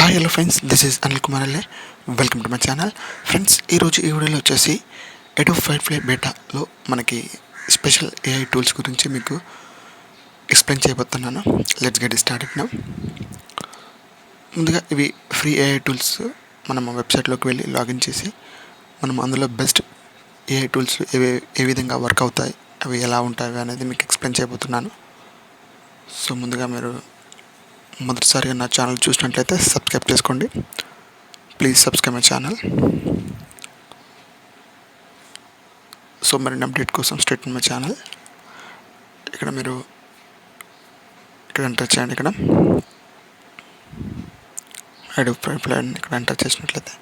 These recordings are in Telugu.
Hi hello friends, this is Anil Kumar Alle. Welcome to my channel. Friends, ఈరోజు ఈ వీడియోలో వచ్చేసి Adobe Firefly బేటాలో మనకి స్పెషల్ ఏఐ టూల్స్ గురించి మీకు ఎక్స్ప్లెయిన్ చేయబోతున్నాను. Let's get started now. ముందుగా ఇవి ఫ్రీ ఏఐ టూల్స్. మనం వెబ్సైట్లోకి వెళ్ళి లాగిన్ చేసి మనం అందులో బెస్ట్ ఏఐ టూల్స్ ఏ విధంగా వర్క్ అవుతాయి, అవి ఎలా ఉంటాయి అనేది మీకు ఎక్స్ప్లెయిన్ చేయబోతున్నాను. సో ముందుగా మీరు మొదటిసారిగా నా ఛానల్ చూసినట్లయితే సబ్స్క్రైబ్ చేసుకోండి. Please subscribe my channel. So మరిన్ని అప్డేట్ కోసం స్ట్రైట్ మై ఛానల్. ఇక్కడ మీరు ఇక్కడ ఎంటర్ చేయండి. ఇక్కడ Adobe Firefly ఇక్కడ ఎంటర్ చేసినట్లయితే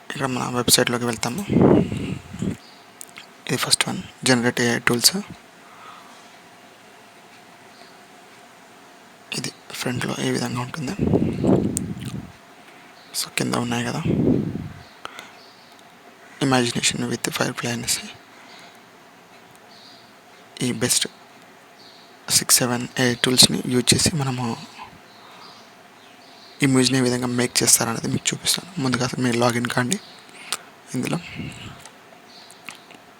ఇక్కడ మన వెబ్సైట్లోకి వెళ్తాము. ఇది first one, generative AI tools. ఇది ఫ్రంట్లో ఏ విధంగా ఉంటుంది. సో కింద ఉన్నాయి కదా, ఇమాజినేషన్ విత్ ఫైర్ఫ్లై అనేసి ఈ బెస్ట్ 6-7 ఏఐ టూల్స్ని యూజ్ చేసి మనము ఇమేజ్ని ఏ విధంగా మేక్ చేస్తారనేది మీకు చూపిస్తాను. ముందుగా మీరు లాగిన్ కాండి. ఇందులో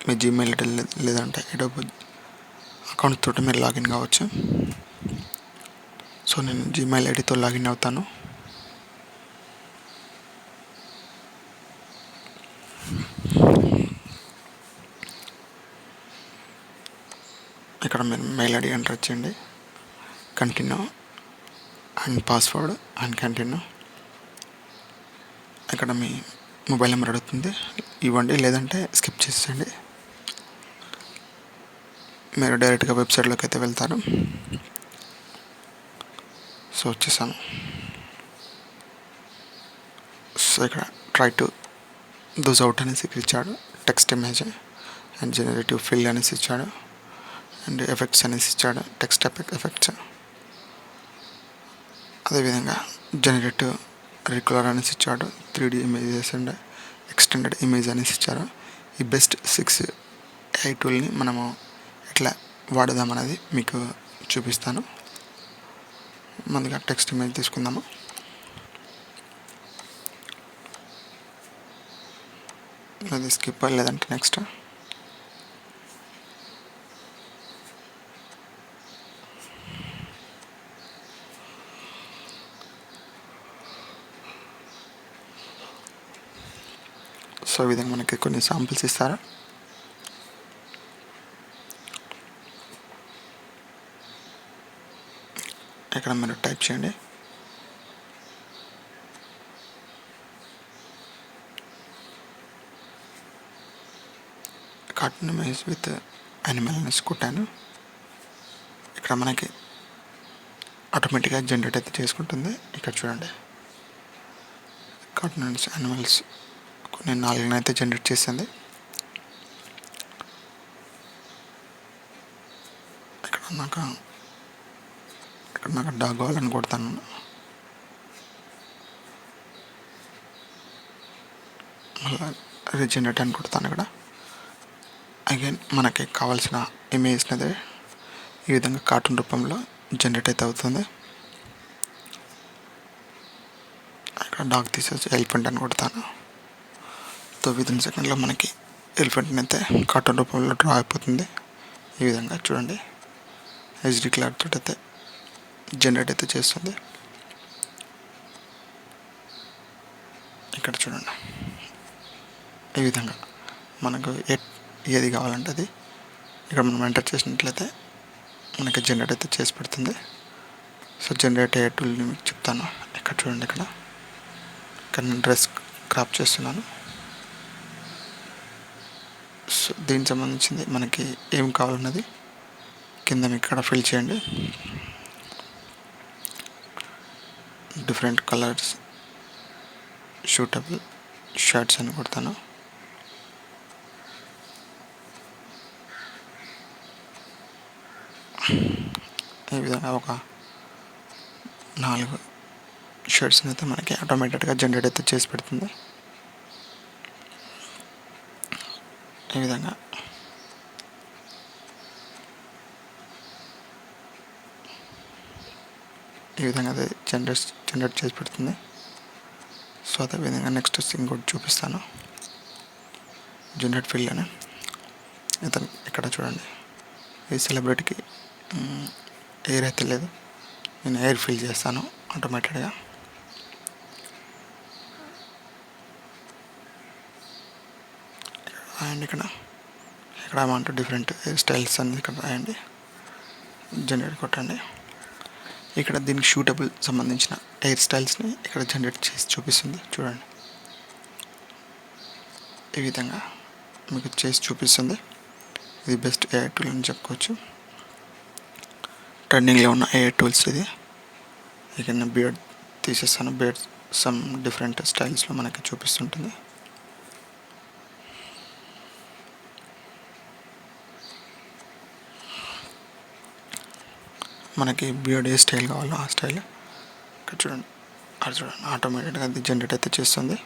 మీ జీమెయిల్ ఐడి లేదంటే Adobe అకౌంట్ తోటి మీరు లాగిన్ కావచ్చు. సో నేను జీమెయిల్ ఐడితో లాగిన్ అవుతాను. ఇక్కడ మీరు మెయిల్ ఐడి ఎంటర్ చేయండి. Continue and password and continue. ఇక్కడ మీ మొబైల్ నెంబర్ అడుగుతుంది, ఇవ్వండి, లేదంటే స్కిప్ చేసేయండి. మీరు డైరెక్ట్గా వెబ్సైట్లోకి అయితే వెళ్తారు. సో వచ్చేసాను. సో ఇక్కడ ట్రై టు దోస్ అవుట్ అనేసి ఇచ్చాడు. Text image and generative fill అనేసి ఇచ్చాడు. అండ్ ఎఫెక్ట్స్ అనేసి ఇచ్చాడు, టెక్స్ట్ ఎఫెక్ట్స్. అదేవిధంగా జనరేటివ్ రెగ్యులర్ అనేసి ఇచ్చాడు. 3D images and extended image అనేసి ఇచ్చారు. ఈ బెస్ట్ 6 ఏఐ టూల్ని మనము ఎట్లా వాడదామనేది మీకు చూపిస్తాను. ముందుగా టెక్స్ట్ ఇమేజ్ తీసుకుందాము. అది స్కిప్ లేదంటే నెక్స్ట్. సో ఈ విధంగా మనకి కొన్ని శాంపిల్స్ ఇస్తారు. ఇక్కడ మీరు టైప్ చేయండి. కార్టూన్ ఇమేజ్ విత్ యానిమల్ అనేసి కొట్టాను. ఇక్కడ మనకి ఆటోమేటిక్గా జనరేట్ అయితే చేసుకుంటుంది. ఇక్కడ చూడండి, కార్టూన్స్ యానిమల్స్ కొన్ని 4 అయితే జనరేట్ చేసింది. ఇక్కడ నాకు డాగ్ కావాలని కొడతాను. మళ్ళీ రీజనరేట్ అని కొడతాను. ఇక్కడ అగైన్ మనకి కావాల్సిన ఇమేజ్ అనేది ఈ విధంగా కార్టూన్ రూపంలో జనరేట్ అయితే అవుతుంది. ఇక్కడ డాగ్ తీసేసి ఎలిఫెంట్ అని కొడతాను. సో విత్ ఇన్ సెకండ్లో మనకి ఎలిఫెంట్ని అయితే కార్టూన్ రూపంలో డ్రా అయిపోతుంది. ఈ విధంగా చూడండి, హెచ్డి క్లారిటీ తోటి అయితే జనరేట్ అయితే చేస్తుంది. ఇక్కడ చూడండి, ఈ విధంగా మనకు ఏది కావాలంటే అది ఇక్కడ మనం ఎంటర్ చేసినట్లయితే మనకి జనరేట్ అయితే చేసి పెడుతుంది. సో జనరేట్ అయ్యే టూల్ని మీకు చెప్తాను. ఇక్కడ చూడండి, ఇక్కడ నేను డ్రెస్ క్రాప్ చేస్తున్నాను. సో దీనికి సంబంధించింది మనకి ఏం కావాలన్నది కింద మీకు ఇక్కడ ఫిల్ చేయండి. డిఫరెంట్ కలర్స్ షూటబుల్ షర్ట్స్ అని కొడతాను. ఈ విధంగా ఒక 4 షర్ట్స్ని అయితే మనకి ఆటోమేటిక్గా జనరేట్ అయితే చేసి పెడుతుంది. ఈ విధంగా ఈ విధంగా అది జనరేట్ చేసి పెడుతుంది. సో అదేవిధంగా నెక్స్ట్ ఇంకోటి చూపిస్తాను. జనరేట్ ఫీల్డ్లోనే ఇతను ఇక్కడ చూడండి, ఈ సెలబ్రిటీకి ఎయిర్ అయితే లేదు, నేను ఎయిర్ ఫిల్ చేస్తాను ఆటోమేటెడ్గా. అండ్ ఇక్కడ అమౌంట్ డిఫరెంట్ హెయిర్ స్టైల్స్ అనేది ఇక్కడ రాయండి, జనరేట్ కొట్టండి. ఇక్కడ దీనికి షూటబుల్ సంబంధించిన హెయిర్ స్టైల్స్ని ఇక్కడ జనరేట్ చేసి చూపిస్తుంది. చూడండి, ఈ విధంగా మీకు చేసి చూపిస్తుంది. ఇది బెస్ట్ ఏఐ టూల్ అని చెప్పుకోవచ్చు. ట్రెండింగ్లో ఉన్న ఏఐ టూల్స్ ఇది. ఇక నేను బియర్డ్ తీసేస్తాను. బియర్డ్ సమ్ డిఫరెంట్ స్టైల్స్లో మనకి చూపిస్తుంటుంది. మనకి బియర్డ్ ఏ స్టైల్ కావాలో ఆ స్టైల్ ఇక్కడ చూడండి, ఆటోమేటిక్గా అది జనరేట్ అయితే చేస్తుంది.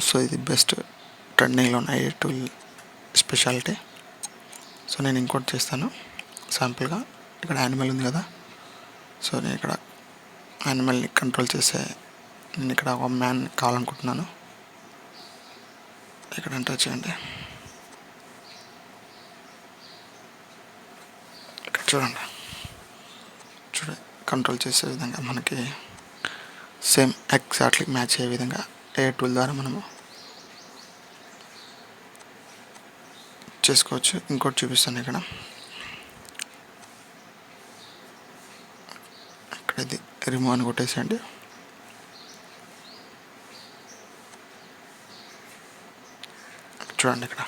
సో ఇది బెస్ట్ ట్రెండింగ్లో ఉన్న ఏ టూల్ స్పెషాలిటీ. సో నేను ఇంకోటి చేస్తాను శాంపుల్గా. ఇక్కడ యానిమల్ ఉంది కదా, సో నేను ఇక్కడ యానిమల్ని కంట్రోల్ చేసే నేను ఇక్కడ ఒక మ్యాన్ కావాలనుకుంటున్నాను. ఇక్కడ ఎంటర్ చేయండి. ఇక్కడ చూడండి కంట్రోల్ చేసే విధంగా మనకి సేమ్ ఎగ్జాక్ట్లీ మ్యాచ్ అయ్యే విధంగా ఏ టూల్ ద్వారా మనము చేసుకోవచ్చు. ఇంకోటి చూపిస్తాను. ఇక్కడ ఇది రిమూవ్ అని కొట్టేసేయండి. చూడండి, ఇక్కడ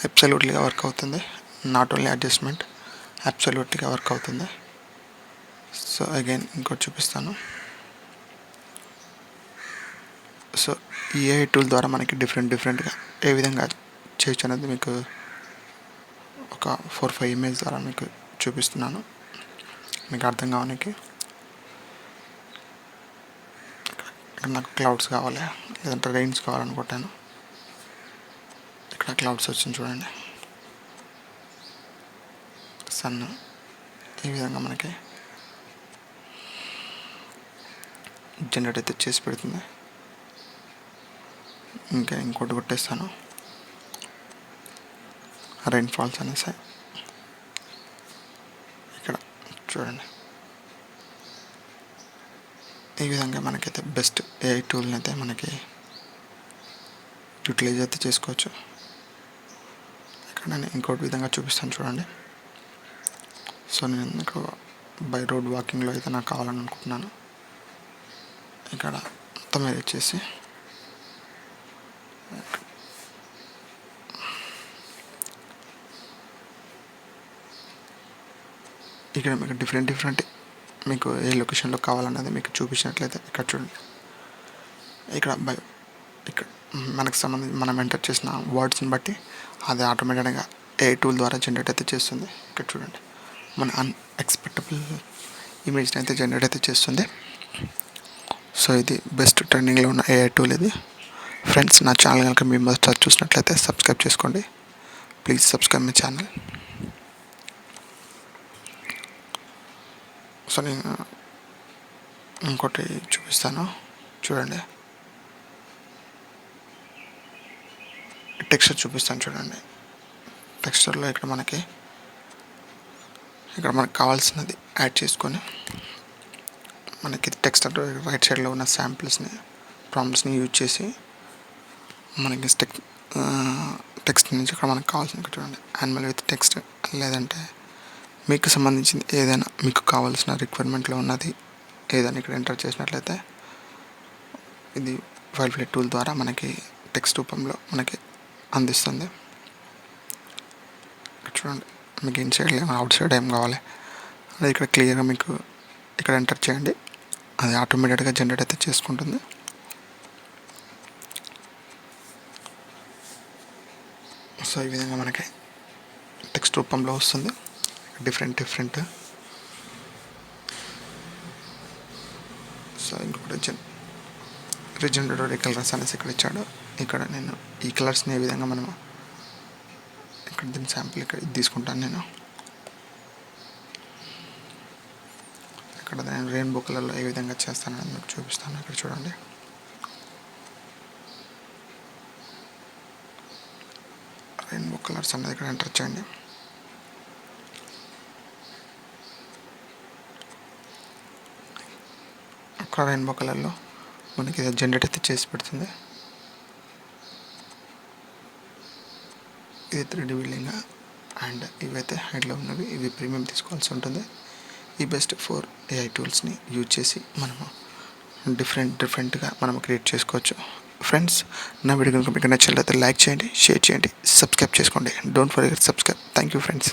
అబ్సల్యూట్లీగా వర్క్ అవుతుంది. నాట్ ఓన్లీ అడ్జస్ట్మెంట్, అబ్సల్యూట్లీగా వర్క్ అవుతుంది. సో అగైన్ ఇంకోటి చూపిస్తాను. సో ఈ ఏఐ టూల్ ద్వారా మనకి డిఫరెంట్గా ఏ విధంగా చేయొచ్చు అనేది మీకు ఒక 4-5 ఇమేజ్ ద్వారా మీకు చూపిస్తున్నాను, మీకు అర్థం కావడానికి. ఇక్కడ నాకు క్లౌడ్స్ కావాలి, లేదంటే రెయిన్స్ కావాలనుకుంటాను. ఇక్కడ క్లౌడ్స్ వచ్చింది చూడండి, సన్. ఈ విధంగా మనకి జనరేట్ అయితే చేసి పెడుతుంది. ఇంకా ఇంకోటి కొట్టేస్తాను, రెయిన్ ఫాల్స్ అనేసి. ఇక్కడ చూడండి, ఈ విధంగా మనకైతే బెస్ట్ ఏఐ టూల్ని అయితే మనకి యూటిలైజ్ అయితే చేసుకోవచ్చు. ఇక్కడ నేను ఇంకోటి విధంగా చూపిస్తాను చూడండి. సో నేను ఇక్కడ బై రోడ్ వాకింగ్లో అయితే నాకు కావాలని అనుకుంటున్నాను. ఇక్కడ మొత్తం మీద వచ్చేసి ఇక్కడ మీకు డిఫరెంట్ మీకు ఏ లొకేషన్లో కావాలన్నది మీకు చూపించినట్లయితే ఇక్కడ చూడండి. ఇక్కడ మనకు సంబంధించి మనం ఎంటర్ చేసిన వర్డ్స్ని బట్టి అది ఆటోమేటిక్గా ఏ టూల్ ద్వారా జనరేట్ అయితే చేస్తుంది. ఇక్కడ చూడండి, మన అన్ఎక్స్పెక్టబుల్ ఇమేజ్ని అయితే జనరేట్ అయితే చేస్తుంది. సో ఇది బెస్ట్ ట్రెండింగ్లో ఉన్న ఏఐ టూల్ ఇది. ఫ్రెండ్స్, నా ఛానల్ కనుక మీరు మొదట చూసినట్లయితే సబ్స్క్రైబ్ చేసుకోండి. Please subscribe my channel. So నేను ఇంకోటి చూపిస్తాను చూడండి. టెక్స్చర్ చూపిస్తాను చూడండి. టెక్స్చర్లో ఇక్కడ మనకు కావాల్సినది యాడ్ చేసుకొని మనకి టెక్స్చర్ రైట్ సైడ్లో ఉన్న శాంపిల్స్ని ప్రాంప్ట్స్ని యూజ్ చేసి మనకి టెక్స్ట్ నుంచి ఇక్కడ మనకు కావాల్సిన చూడండి యానిమల్ విత్ టెక్స్ట్, లేదంటే మీకు సంబంధించింది ఏదైనా మీకు కావాల్సిన రిక్వైర్మెంట్లో ఉన్నది ఏదైనా ఇక్కడ ఎంటర్ చేసినట్లయితే ఇది ఫైర్ఫ్లై టూల్ ద్వారా మనకి టెక్స్ట్ రూపంలో మనకి అందిస్తుంది. చూడండి, మీకు ఇన్సైడ్ అవుట్ సైడ్ ఏం కావాలి అది ఇక్కడ క్లియర్గా మీకు ఇక్కడ ఎంటర్ చేయండి, అది ఆటోమేటిక్గా జనరేట్ అయితే చేసుకుంటుంది. సో ఈ విధంగా మనకి టెక్స్ట్ రూపంలో వస్తుంది డిఫరెంట్. సో ఇంకొకటి రీజనరేటివ్ కలర్స్ అనేసి ఇక్కడ ఇచ్చాడు. ఇక్కడ నేను ఈ కలర్స్ని ఏ విధంగా ఇక్కడ దీని శాంపుల్ ఇక్కడ ఇది తీసుకుంటాను నేను. అక్కడ నేను రెయిన్బో కలర్లో ఏ విధంగా చేస్తానని మీకు చూపిస్తాను. ఇక్కడ చూడండి. రెయిన్బో కలర్స్ అనేది ఇక్కడ ఎంటర్ చేయండి. అక్కడ రెయిన్బో కలర్లో మనకి ఇది జనరేట్ చేసి పెడుతుంది. ఇది 3D బిల్డింగ్ అండ్ ఇవైతే హైడ్లో ఉన్నవి. ఇవి ప్రీమియం తీసుకోవాల్సి ఉంటుంది. ఈ బెస్ట్ 4 AI టూల్స్ని యూజ్ చేసి మనము డిఫరెంట్గా మనం క్రియేట్ చేసుకోవచ్చు. ఫ్రెండ్స్, నా వీడియో కనుక మీకు నచ్చినట్లయితే లైక్ చేయండి, షేర్ చేయండి, సబ్స్క్రైబ్ చేసుకోండి. Don't forget subscribe. Thank you friends.